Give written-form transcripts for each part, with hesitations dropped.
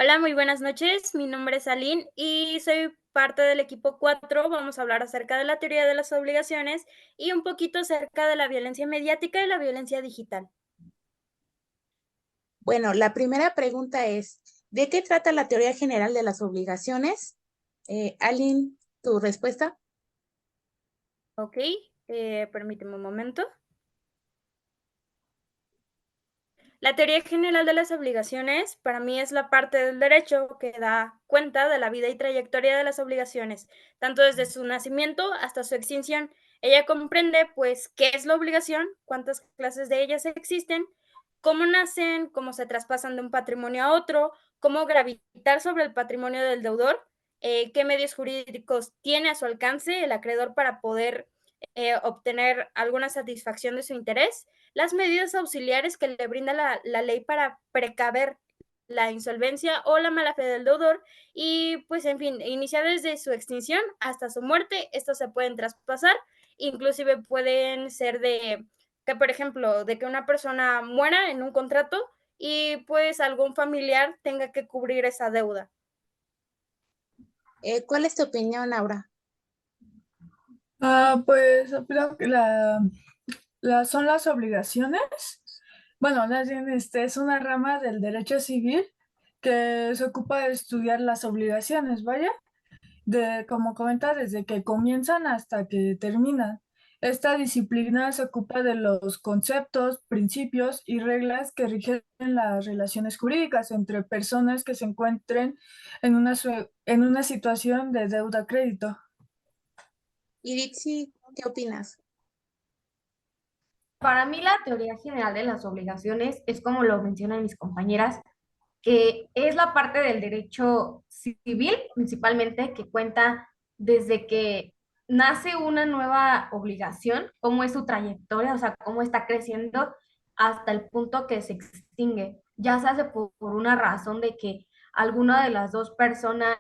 Hola, muy buenas noches. Mi nombre es Aline y soy parte del equipo 4. Vamos a hablar acerca de la teoría de las obligaciones y un poquito acerca de la violencia mediática y la violencia digital. Bueno, la primera pregunta es, ¿de qué trata la teoría general de las obligaciones? Aline, ¿tu respuesta? ¿Ok? Permíteme un momento. La teoría general de las obligaciones para mí es la parte del derecho que da cuenta de la vida y trayectoria de las obligaciones, tanto desde su nacimiento hasta su extinción. Ella comprende, pues, qué es la obligación, cuántas clases de ellas existen, cómo nacen, cómo se traspasan de un patrimonio a otro, cómo gravitar sobre el patrimonio del deudor, qué medios jurídicos tiene a su alcance el acreedor para poder obtener alguna satisfacción de su interés, las medidas auxiliares que le brinda la ley para precaver la insolvencia o la mala fe del deudor y pues en fin, inicia desde su extinción hasta su muerte, estos se pueden traspasar, inclusive pueden ser de que, por ejemplo, de que una persona muera en un contrato y pues algún familiar tenga que cubrir esa deuda. ¿Cuál es tu opinión, Aura? Pues opino que son las obligaciones. Bueno, más bien es una rama del derecho civil que se ocupa de estudiar las obligaciones, vaya, como comenta, desde que comienzan hasta que terminan. Esta disciplina se ocupa de los conceptos, principios y reglas que rigen las relaciones jurídicas entre personas que se encuentren en una situación de deuda-crédito. Iritzi, ¿qué opinas? Para mí la teoría general de las obligaciones es como lo mencionan mis compañeras, que es la parte del derecho civil principalmente que cuenta desde que nace una nueva obligación, cómo es su trayectoria, o sea, cómo está creciendo hasta el punto que se extingue. Ya se hace por una razón de que alguna de las dos personas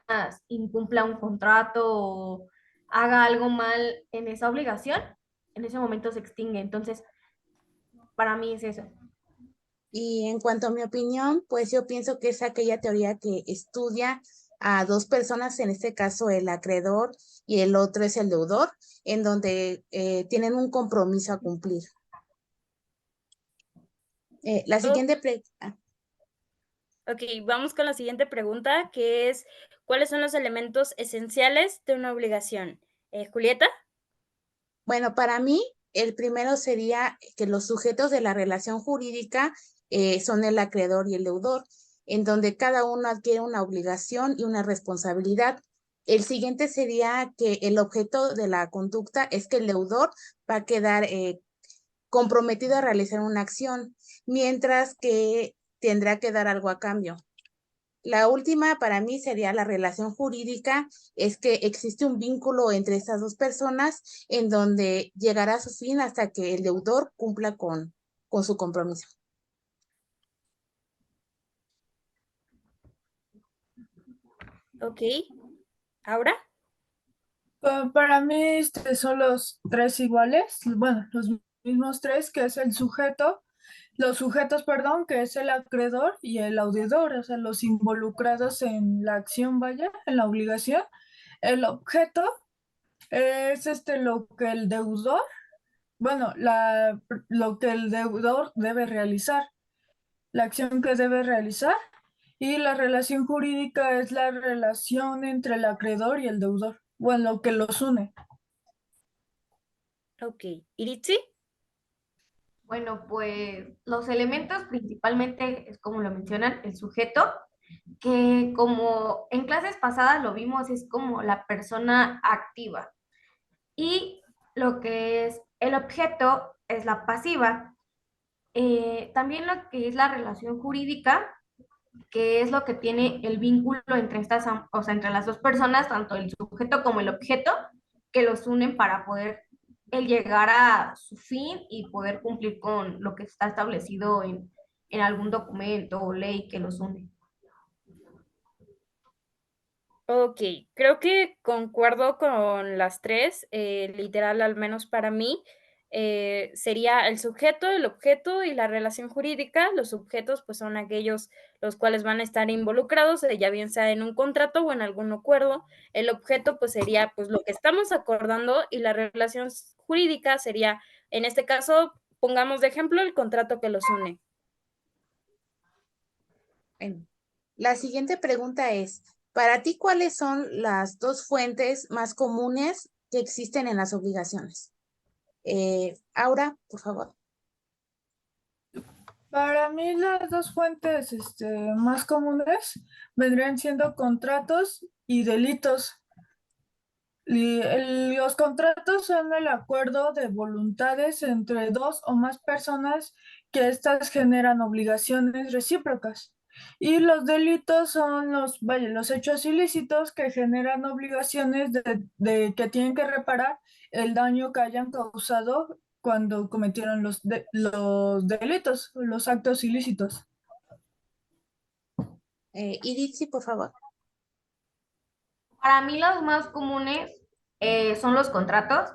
incumpla un contrato o haga algo mal en esa obligación, en ese momento se extingue. Entonces, para mí es eso. Y en cuanto a mi opinión, pues yo pienso que es aquella teoría que estudia a dos personas, en este caso el acreedor y el otro es el deudor, en donde tienen un compromiso a cumplir. La Oh, siguiente pregunta. ok, vamos con la siguiente pregunta, que es, ¿cuáles son los elementos esenciales de una obligación? Julieta. Bueno, para mí, el primero sería que los sujetos de la relación jurídica son el acreedor y el deudor, en donde cada uno adquiere una obligación y una responsabilidad. El siguiente sería que el objeto de la conducta es que el deudor va a quedar comprometido a realizar una acción, mientras que tendrá que dar algo a cambio. La última para mí sería la relación jurídica, es que existe un vínculo entre estas dos personas en donde llegará a su fin hasta que el deudor cumpla con su compromiso. Ok, ¿ahora? Para mí son los tres iguales, bueno, los mismos tres, que es el sujeto, los sujetos, perdón, que es el acreedor y el audidor, o sea, los involucrados en la acción, vaya, en la obligación. El objeto es lo que el deudor, bueno, lo que el deudor debe realizar, la acción que debe realizar, y la relación jurídica es la relación entre el acreedor y el deudor, bueno, lo que los une. Ok, ¿Iritzi? Bueno, pues los elementos principalmente es como lo mencionan, el sujeto, que como en clases pasadas lo vimos, es como la persona activa. Y lo que es el objeto es la pasiva. También lo que es la relación jurídica, que es lo que tiene el vínculo entre estas, o sea, entre las dos personas, tanto el sujeto como el objeto, que los unen para poder el llegar a su fin y poder cumplir con lo que está establecido en algún documento o ley que los une. Ok, creo que concuerdo con las tres, literal, al menos para mí. sería el sujeto, el objeto y la relación jurídica. Los sujetos, pues, son aquellos los cuales van a estar involucrados, ya bien sea en un contrato o en algún acuerdo. El objeto, pues, sería, pues, lo que estamos acordando, y la relación jurídica sería, en este caso, pongamos de ejemplo el contrato que los une. Bueno, la siguiente pregunta es, para ti, ¿cuáles son las dos fuentes más comunes que existen en las obligaciones? Aura, por favor. Para mí las dos fuentes más comunes vendrían siendo contratos y delitos. Los contratos son el acuerdo de voluntades entre dos o más personas que éstas generan obligaciones recíprocas. Y los delitos son los hechos ilícitos que generan obligaciones de que tienen que reparar el daño que hayan causado cuando cometieron los delitos, los actos ilícitos. Iritzi, por favor. Para mí los más comunes son los contratos.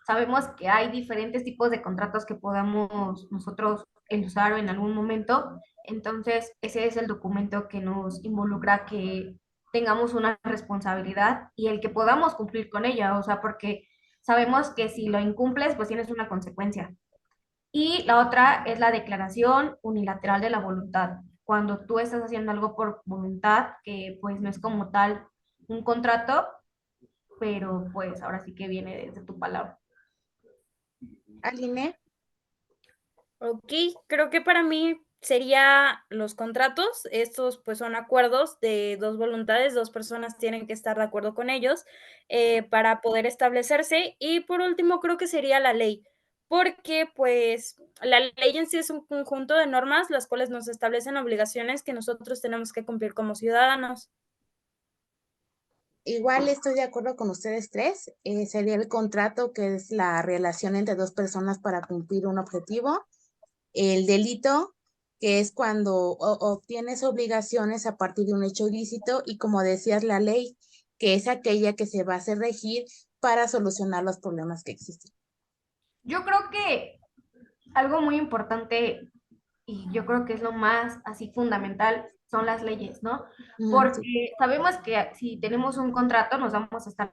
Sabemos que hay diferentes tipos de contratos que podamos nosotros usar en algún momento. Entonces, ese es el documento que nos involucra que tengamos una responsabilidad y el que podamos cumplir con ella. O sea, porque sabemos que si lo incumples, pues tienes una consecuencia. Y la otra es la declaración unilateral de la voluntad. Cuando tú estás haciendo algo por voluntad, que pues no es como tal un contrato, pero pues ahora sí que viene desde tu palabra. Aline. Ok, creo que para mí sería los contratos. Estos, pues, son acuerdos de 2 voluntades, 2 personas tienen que estar de acuerdo con ellos, para poder establecerse. Y por último, creo que sería la ley, porque, pues, la ley en sí es un conjunto de normas, las cuales nos establecen obligaciones que nosotros tenemos que cumplir como ciudadanos. Igual estoy de acuerdo con ustedes tres. Sería el contrato, que es la relación entre dos personas para cumplir un objetivo. El delito, que es cuando obtienes obligaciones a partir de un hecho ilícito. Y como decías, la ley, que es aquella que se va a hacer regir para solucionar los problemas que existen. Yo creo que algo muy importante y yo creo que es lo más así fundamental son las leyes, ¿no? Sí. Porque sabemos que si tenemos un contrato nos vamos a estar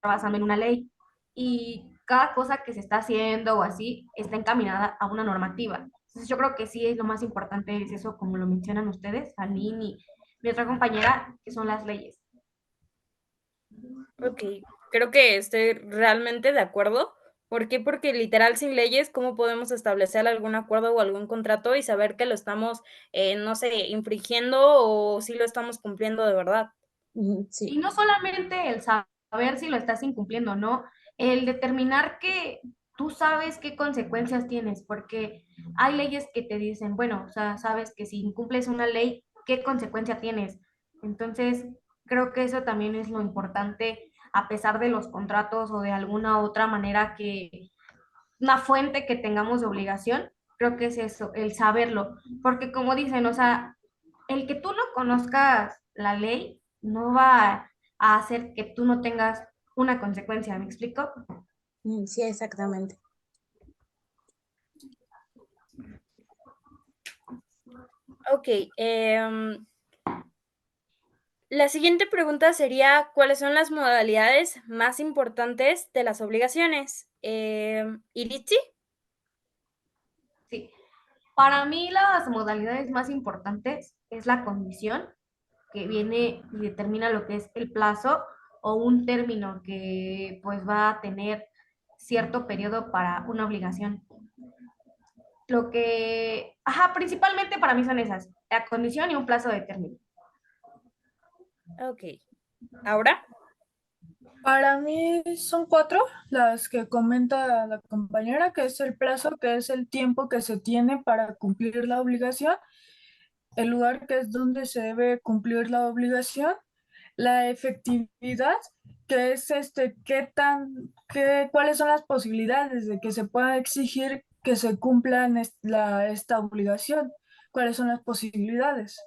basando en una ley y cada cosa que se está haciendo o así está encaminada a una normativa. Entonces yo creo que sí es lo más importante es eso, como lo mencionan ustedes, Aline y mi otra compañera, que son las leyes. Ok, creo que estoy realmente de acuerdo. ¿Por qué? Porque literal sin leyes, ¿cómo podemos establecer algún acuerdo o algún contrato y saber que lo estamos, no sé, infringiendo o si lo estamos cumpliendo de verdad? Sí. Y no solamente el saber si lo estás incumpliendo, ¿no? El determinar que tú sabes qué consecuencias tienes, porque hay leyes que te dicen, bueno, o sea, sabes que si incumples una ley, ¿qué consecuencia tienes? Entonces, creo que eso también es lo importante, a pesar de los contratos o de alguna otra manera que, una fuente que tengamos de obligación, creo que es eso, el saberlo, porque como dicen, o sea, el que tú no conozcas la ley no va a hacer que tú no tengas una consecuencia, ¿me explico? Sí, exactamente. Ok, la siguiente pregunta sería, ¿cuáles son las modalidades más importantes de las obligaciones? ¿Iritzi? Sí. Para mí las modalidades más importantes es la condición, que viene y determina lo que es el plazo o un término que pues va a tener cierto periodo para una obligación. Lo que, ajá, principalmente para mí son esas, la condición y un plazo de término. Ok. ¿Ahora? Para mí son cuatro las que comenta la compañera, que es el plazo, que es el tiempo que se tiene para cumplir la obligación, el lugar que es donde se debe cumplir la obligación, la efectividad, que es cuáles son las posibilidades de que se pueda exigir que se cumplan esta obligación, cuáles son las posibilidades.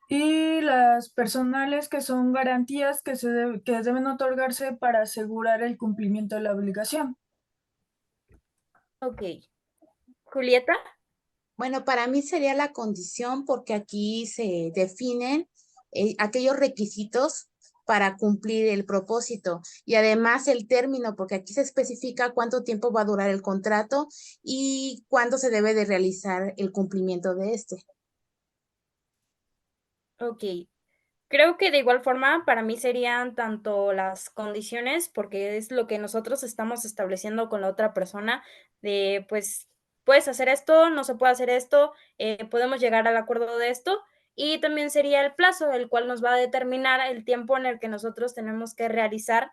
Y las personales, que son garantías que deben otorgarse para asegurar el cumplimiento de la obligación. Ok. Julieta. Bueno, para mí sería la condición porque aquí se definen aquellos requisitos para cumplir el propósito y además el término, porque aquí se especifica cuánto tiempo va a durar el contrato y cuándo se debe de realizar el cumplimiento de este. Ok. Creo que de igual forma para mí serían tanto las condiciones, porque es lo que nosotros estamos estableciendo con la otra persona, de pues puedes hacer esto, no se puede hacer esto, podemos llegar al acuerdo de esto, y también sería el plazo, el cual nos va a determinar el tiempo en el que nosotros tenemos que realizar,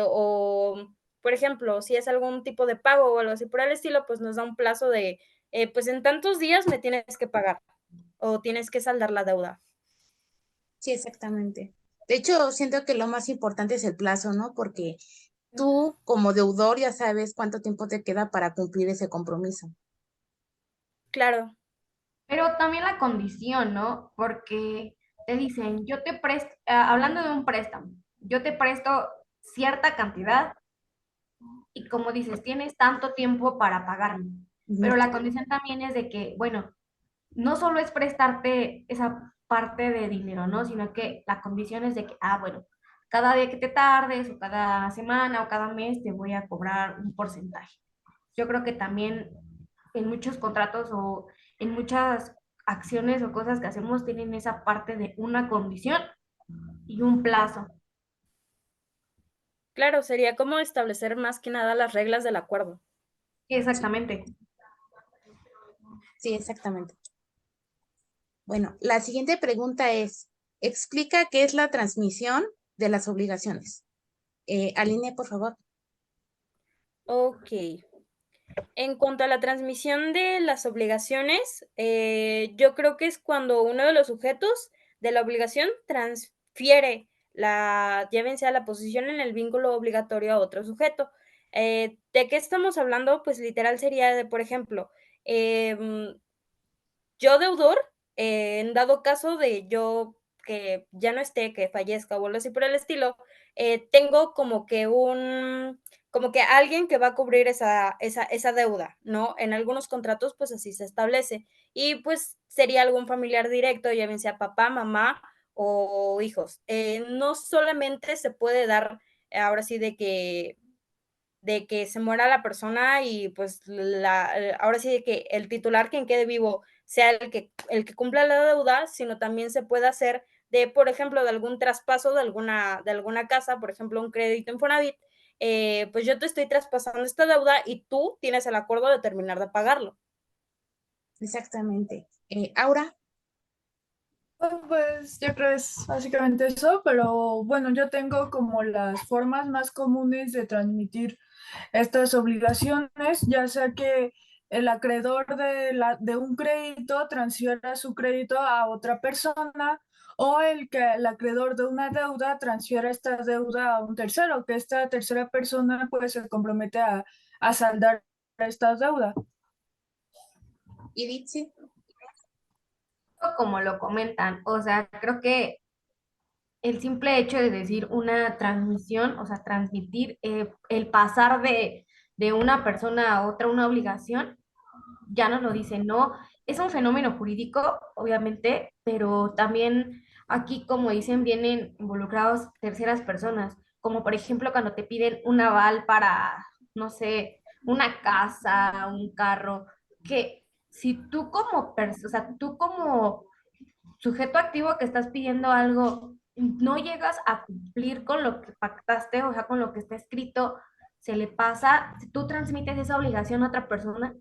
o por ejemplo, si es algún tipo de pago o algo así por el estilo, pues nos da un plazo de, pues en tantos días me tienes que pagar o tienes que saldar la deuda. Sí, exactamente. De hecho, siento que lo más importante es el plazo, ¿no? Porque tú como deudor ya sabes cuánto tiempo te queda para cumplir ese compromiso. Claro. Pero también la condición, ¿no? Porque te dicen, yo te presto, hablando de un préstamo, yo te presto cierta cantidad y como dices, tienes tanto tiempo para pagarme. Ujú. Pero la condición también es de que, bueno, no solo es prestarte esa parte de dinero, ¿no? Sino que la condición es de que, bueno, cada día que te tardes o cada semana o cada mes te voy a cobrar un porcentaje. Yo creo que también en muchos contratos o en muchas acciones o cosas que hacemos tienen esa parte de una condición y un plazo. Claro, sería como establecer más que nada las reglas del acuerdo. Exactamente. Sí, exactamente. Bueno, la siguiente pregunta es, explica qué es la transmisión de las obligaciones. Aline, por favor. Ok. En cuanto a la transmisión de las obligaciones, yo creo que es cuando uno de los sujetos de la obligación transfiere ya bien sea la posición en el vínculo obligatorio a otro sujeto. ¿De qué estamos hablando? Pues literal sería de, por ejemplo, em, yo deudor, en dado caso de yo que ya no esté, que fallezca o algo así por el estilo, tengo como que alguien que va a cubrir esa deuda, ¿no? En algunos contratos, pues, así se establece. Y, pues, sería algún familiar directo, ya bien sea papá, mamá o hijos. No solamente se puede dar, ahora sí, de que se muera la persona y, pues, ahora sí de que el titular, quien quede vivo, sea el que cumpla la deuda, sino también se puede hacer de, por ejemplo, de algún traspaso de alguna casa, por ejemplo, un crédito Infonavit, pues, yo te estoy traspasando esta deuda y tú tienes el acuerdo de terminar de pagarlo. Exactamente. Aura, Bueno, pues yo creo es básicamente eso, pero bueno, yo tengo como las formas más comunes de transmitir estas obligaciones, ya sea que el acreedor de un crédito transfiera su crédito a otra persona o el acreedor de una deuda transfiera esta deuda a un tercero, que esta tercera persona pues se compromete a saldar esta deuda. Iritzi. Como lo comentan, o sea, creo que el simple hecho de decir una transmisión, o sea, transmitir, el pasar de una persona a otra una obligación, ya nos lo dice, ¿no? Es un fenómeno jurídico, obviamente, pero también aquí, como dicen, vienen involucrados terceras personas, como por ejemplo cuando te piden un aval para, no sé, una casa, un carro, que si tú como persona, o sea, tú como sujeto activo que estás pidiendo algo, no llegas a cumplir con lo que pactaste, o sea, con lo que está escrito, se le pasa, si tú transmites esa obligación a otra persona,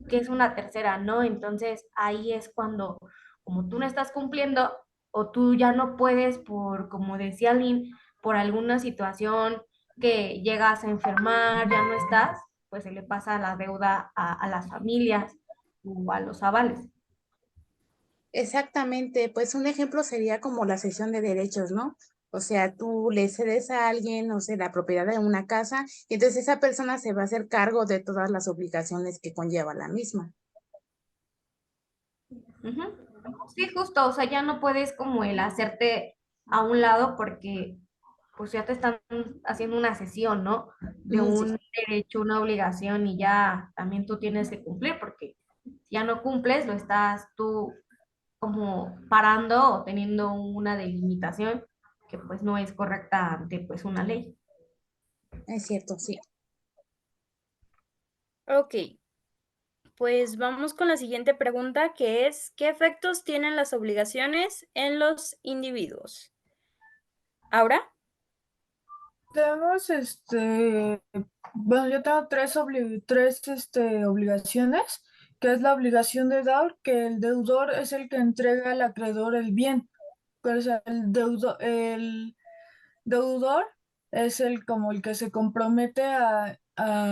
que es una tercera, ¿no? Entonces ahí es cuando, como tú no estás cumpliendo, o tú ya no puedes por, como decía Lynn, por alguna situación que llegas a enfermar, ya no estás, pues se le pasa la deuda a las familias o a los avales. Exactamente, pues un ejemplo sería como la cesión de derechos, ¿no? O sea, tú le cedes a alguien, no sé, la propiedad de una casa, y entonces esa persona se va a hacer cargo de todas las obligaciones que conlleva la misma. Ujú. Sí, justo, o sea, ya no puedes como el hacerte a un lado porque pues ya te están haciendo una cesión, ¿no? De un derecho, una obligación y ya también tú tienes que cumplir porque si ya no cumples, lo estás tú como parando o teniendo una delimitación que pues no es correcta ante pues una ley. Es cierto, sí. Ok, pues vamos con la siguiente pregunta, que es, ¿qué efectos tienen las obligaciones en los individuos? ¿Aura? Tenemos bueno, yo tengo tres obligaciones, que es la obligación de dar, que el deudor es el que entrega al acreedor el bien. O sea, el deudor es el como el que se compromete a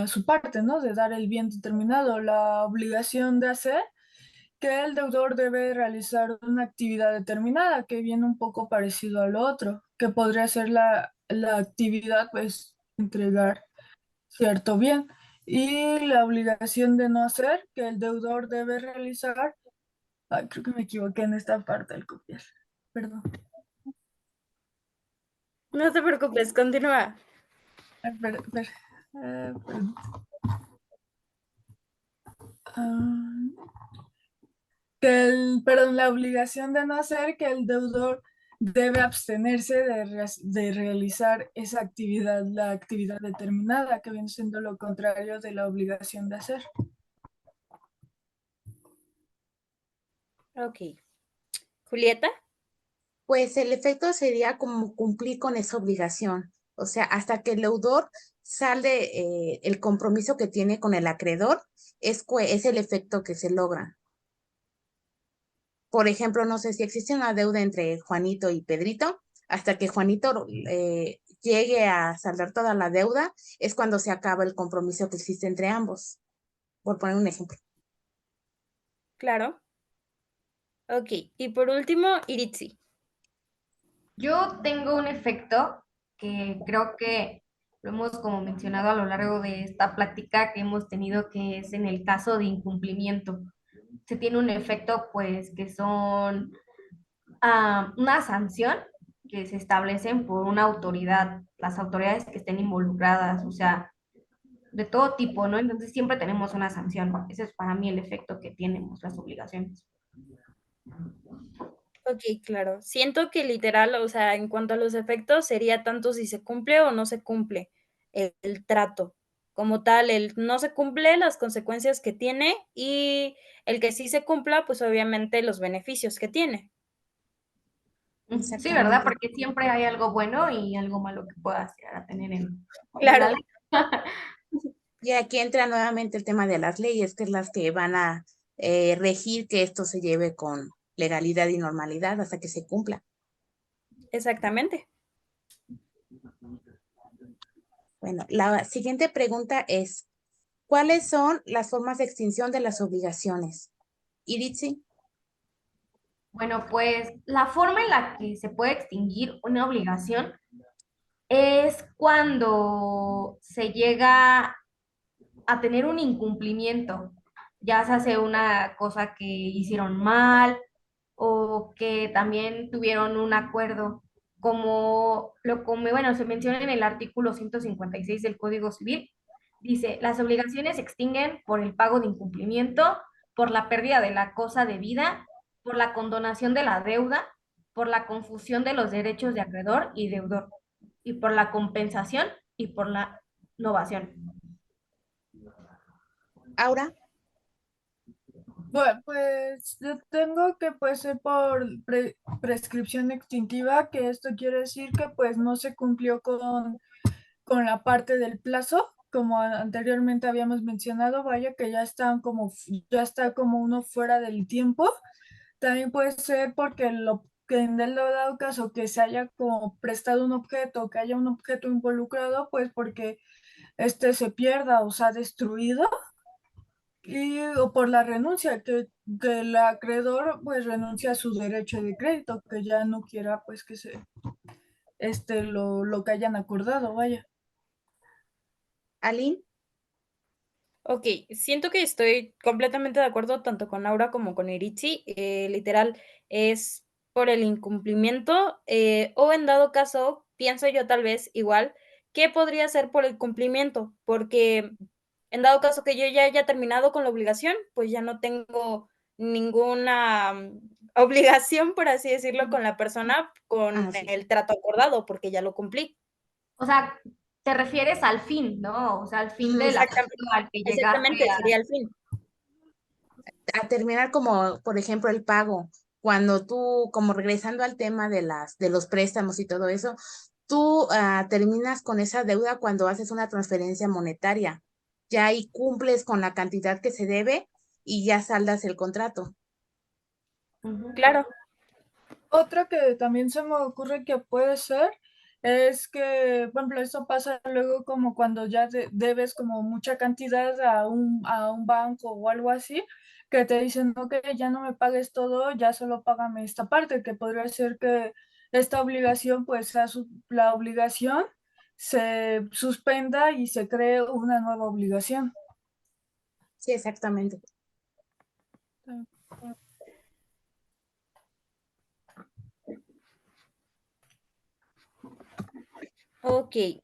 su parte, ¿no? De dar el bien determinado. La obligación de hacer que el deudor debe realizar una actividad determinada, que viene un poco parecido a lo otro, que podría ser la actividad, pues, entregar cierto bien. Y la obligación de no hacer, que el deudor debe realizar. Ay, creo que me equivoqué en esta parte al copiar. Perdón. No te preocupes, continúa. Espera. Perdón. Ah, perdón, la obligación de no hacer, que el deudor debe abstenerse de realizar esa actividad, la actividad determinada, que viene siendo lo contrario de la obligación de hacer. Ok. Julieta. Pues el efecto sería como cumplir con esa obligación. O sea, hasta que el deudor sale el compromiso que tiene con el acreedor, es el efecto que se logra. Por ejemplo, no sé si existe una deuda entre Juanito y Pedrito, hasta que Juanito llegue a saldar toda la deuda, es cuando se acaba el compromiso que existe entre ambos, por poner un ejemplo. Claro. Ok, y por último, Iritzi. Yo tengo un efecto que creo que lo hemos como mencionado a lo largo de esta plática que hemos tenido, que es en el caso de incumplimiento. Se tiene un efecto pues que son una sanción que se establecen por una autoridad, las autoridades que estén involucradas, o sea, de todo tipo, ¿no? Entonces siempre tenemos una sanción. Ese es para mí el efecto que tenemos las obligaciones. Ok, claro. Siento que literal, o sea, en cuanto a los efectos, sería tanto si se cumple o no se cumple el trato. Como tal, el no se cumple, las consecuencias que tiene y el que sí se cumpla, pues obviamente los beneficios que tiene. Sí, ¿verdad? Exactamente. Porque siempre hay algo bueno y algo malo que puedas llegar a tener en la Claro, ley. Y aquí entra nuevamente el tema de las leyes, que es las que van a regir que esto se lleve con legalidad y normalidad hasta que se cumpla. exactamente. Bueno, la siguiente pregunta es, ¿cuáles son las formas de extinción de las obligaciones? Iritzi. Bueno, pues la forma en la que se puede extinguir una obligación es cuando se llega a tener un incumplimiento, ya se hace una cosa que hicieron mal o que también tuvieron un acuerdo, como bueno, se menciona en el artículo 156 del Código Civil, dice, las obligaciones se extinguen por el pago de incumplimiento, por la pérdida de la cosa debida, por la condonación de la deuda, por la confusión de los derechos de acreedor y deudor, y por la compensación y por la novación. Aura. Bueno, pues yo tengo que puede ser por prescripción extintiva, que esto quiere decir que pues no se cumplió con la parte del plazo, como anteriormente habíamos mencionado, vaya que ya está como uno fuera del tiempo. También puede ser porque lo que en el dado caso que se haya como prestado un objeto, que haya un objeto involucrado, pues porque este se pierda o se ha destruido o por la renuncia, que el acreedor pues renuncia a su derecho de crédito, que ya no quiera pues que se lo que hayan acordado, vaya. Aline. Ok, siento que estoy completamente de acuerdo tanto con Aura como con Iritzi. Literal, es por el incumplimiento o en dado caso, pienso yo tal vez igual, ¿qué podría hacer por el cumplimiento? Porque en dado caso que yo ya haya terminado con la obligación, pues ya no tengo ninguna obligación, por así decirlo, con la persona, con Así. el trato acordado, porque ya lo cumplí. O sea, te refieres al fin, ¿no? O sea, al fin del asunto Exactamente, al que llegaste exactamente, a... sería el fin. A terminar como, por ejemplo, el pago. Cuando tú, como regresando al tema de los préstamos y todo eso, tú terminas con esa deuda cuando haces una transferencia monetaria. Ya ahí cumples con la cantidad que se debe y ya saldas el contrato. Ujú. Claro, Otra que también se me ocurre que puede ser es que, por ejemplo, esto pasa luego como cuando ya debes como mucha cantidad a un banco o algo así, que te dicen, ok, ya no me pagues todo, ya solo págame esta parte, que podría ser que esta obligación, pues la obligación se suspenda y se cree una nueva obligación. Sí, exactamente. okey,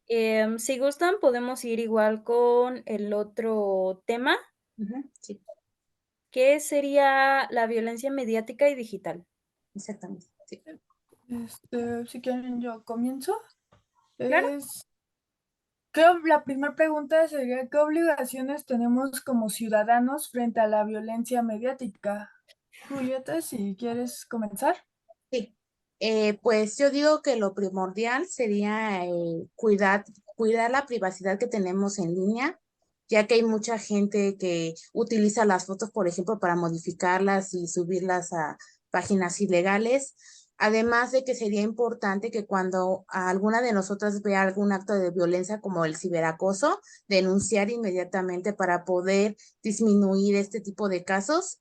si gustan, podemos ir igual con el otro tema, Ujú, sí, que sería la violencia mediática y digital. exactamente. Sí. Si quieren, yo comienzo. Claro. Es La primera pregunta sería, ¿qué obligaciones tenemos como ciudadanos frente a la violencia mediática? Julieta, si quieres comenzar. Sí, pues yo digo que lo primordial sería cuidar la privacidad que tenemos en línea, ya que hay mucha gente que utiliza las fotos, por ejemplo, para modificarlas y subirlas a páginas ilegales. Además de que sería importante que cuando alguna de nosotras vea algún acto de violencia como el ciberacoso, denunciar inmediatamente para poder disminuir este tipo de casos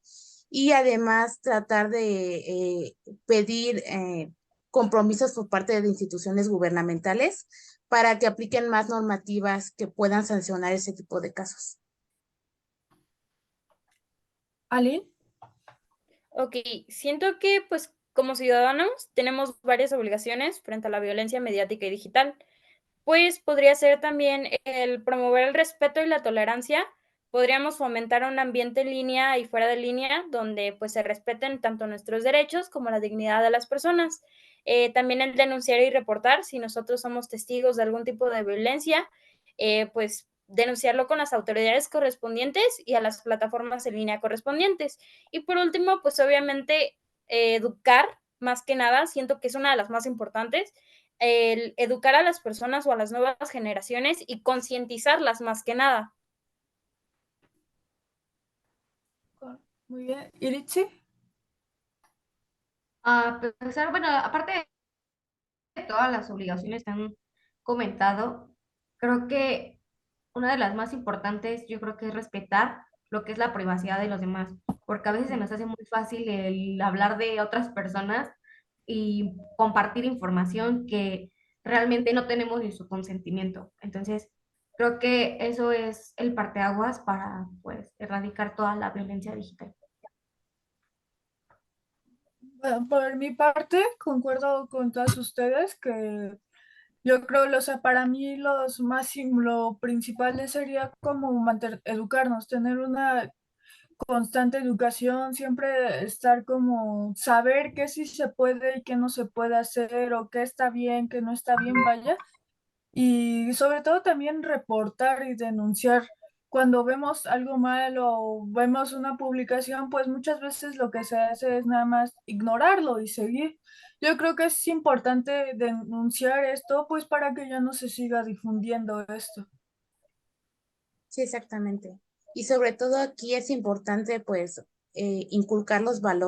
y además tratar de pedir compromisos por parte de instituciones gubernamentales para que apliquen más normativas que puedan sancionar ese tipo de casos. Aline. Okey, siento que, pues, como ciudadanos tenemos varias obligaciones frente a la violencia mediática y digital. Pues, podría ser también el promover el respeto y la tolerancia. Podríamos fomentar un ambiente en línea y fuera de línea donde, pues, se respeten tanto nuestros derechos como la dignidad de las personas. También el denunciar y reportar si nosotros somos testigos de algún tipo de violencia, pues, denunciarlo con las autoridades correspondientes y a las plataformas en línea correspondientes. Y por último, pues, obviamente, educar, más que nada, siento que es una de las más importantes, el educar a las personas o a las nuevas generaciones y concientizarlas más que nada. Muy bien. Iritzi. A pesar, bueno, aparte de todas las obligaciones que han comentado, creo que una de las más importantes, yo creo que es respetar lo que es la privacidad de los demás, porque a veces se nos hace muy fácil el hablar de otras personas y compartir información que realmente no tenemos ni su consentimiento. Entonces, creo que eso es el parteaguas para, pues, erradicar toda la violencia digital. Bueno, por mi parte, concuerdo con todas ustedes que yo creo, o sea, para mí lo principal sería como educarnos, tener una constante educación, siempre estar como saber qué sí se puede y qué no se puede hacer o qué está bien, qué no está bien, vaya. Y sobre todo también reportar y denunciar. Cuando vemos algo mal o vemos una publicación, pues muchas veces lo que se hace es nada más ignorarlo y seguir. Yo creo que es importante denunciar esto, pues para que ya no se siga difundiendo esto. Sí, exactamente. Y sobre todo aquí es importante pues inculcar los valores